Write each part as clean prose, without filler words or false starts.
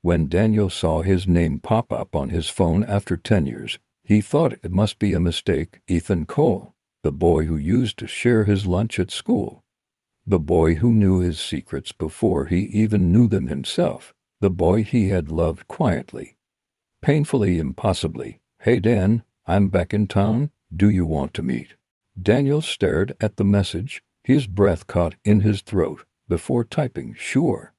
When Daniel saw his name pop up on his phone after 10 years, he thought it must be a mistake. Ethan Cole, the boy who used to share his lunch at school. The boy who knew his secrets before he even knew them himself. The boy he had loved quietly. Painfully, impossibly. "Hey Dan, I'm back in town. Do you want to meet?" Daniel stared at the message, his breath caught in his throat, before typing, "Sure."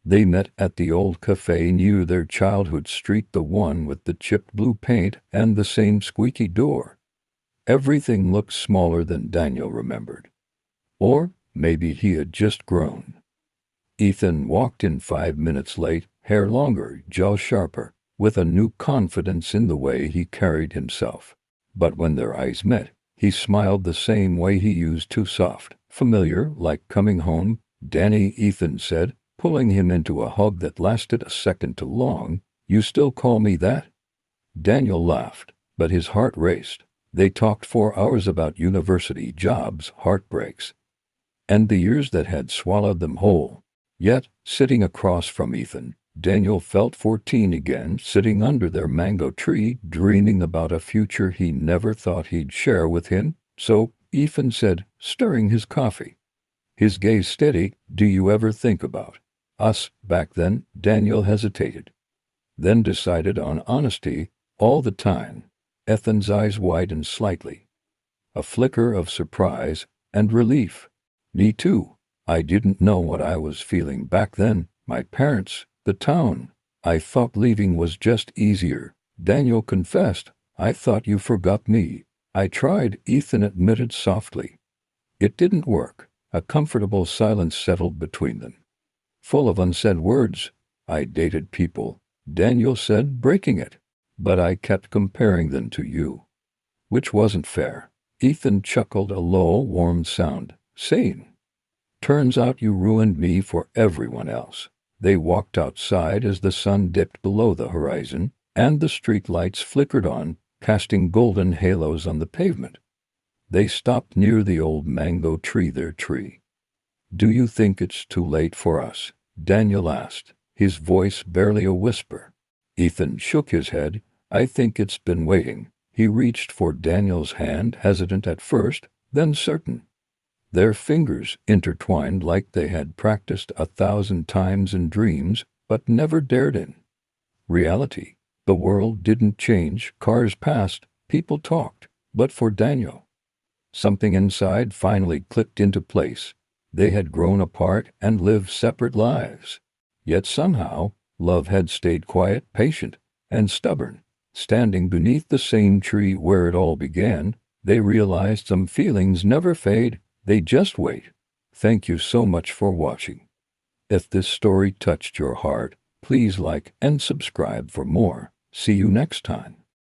They met at the old cafe near their childhood street, the one with the chipped blue paint and the same squeaky door. Everything looked smaller than Daniel remembered. Or maybe he had just grown. Ethan walked in 5 minutes late, hair longer, jaw sharper, with a new confidence in the way he carried himself. But when their eyes met, he smiled the same way he used to, soft, familiar, like coming home. "Danny," Ethan said, pulling him into a hug that lasted a second too long, "you still call me that?" Daniel laughed, but his heart raced. They talked for hours about university, jobs, heartbreaks, and the years that had swallowed them whole. Yet, sitting across from Ethan, Daniel felt 14 again, sitting under their mango tree, dreaming about a future he never thought he'd share with him. "So," Ethan said, stirring his coffee, his gaze steady, "do you ever think about us back then?" Daniel hesitated, then decided on honesty. "All the time." Ethan's eyes widened slightly. A flicker of surprise and relief. "Me too. I didn't know what I was feeling back then. My parents, the town. I thought leaving was just easier." Daniel confessed, "I thought you forgot me." "I tried," Ethan admitted softly. "It didn't work." A comfortable silence settled between them, full of unsaid words. "I dated people," Daniel said, breaking it, "but I kept comparing them to you. Which wasn't fair." Ethan chuckled, a low, warm sound, saying, "Turns out you ruined me for everyone else." They walked outside as the sun dipped below the horizon, and the street lights flickered on, casting golden halos on the pavement. They stopped near the old mango tree, their tree. "Do you think it's too late for us?" Daniel asked, his voice barely a whisper. Ethan shook his head. "I think it's been waiting." He reached for Daniel's hand, hesitant at first, then certain. Their fingers intertwined like they had practiced 1,000 times in dreams, but never dared in reality. The world didn't change, cars passed, people talked, but for Daniel, something inside finally clicked into place. They had grown apart and lived separate lives. Yet somehow, love had stayed quiet, patient, and stubborn. Standing beneath the same tree where it all began, they realized some feelings never fade, they just wait. Thank you so much for watching. If this story touched your heart, please like and subscribe for more. See you next time.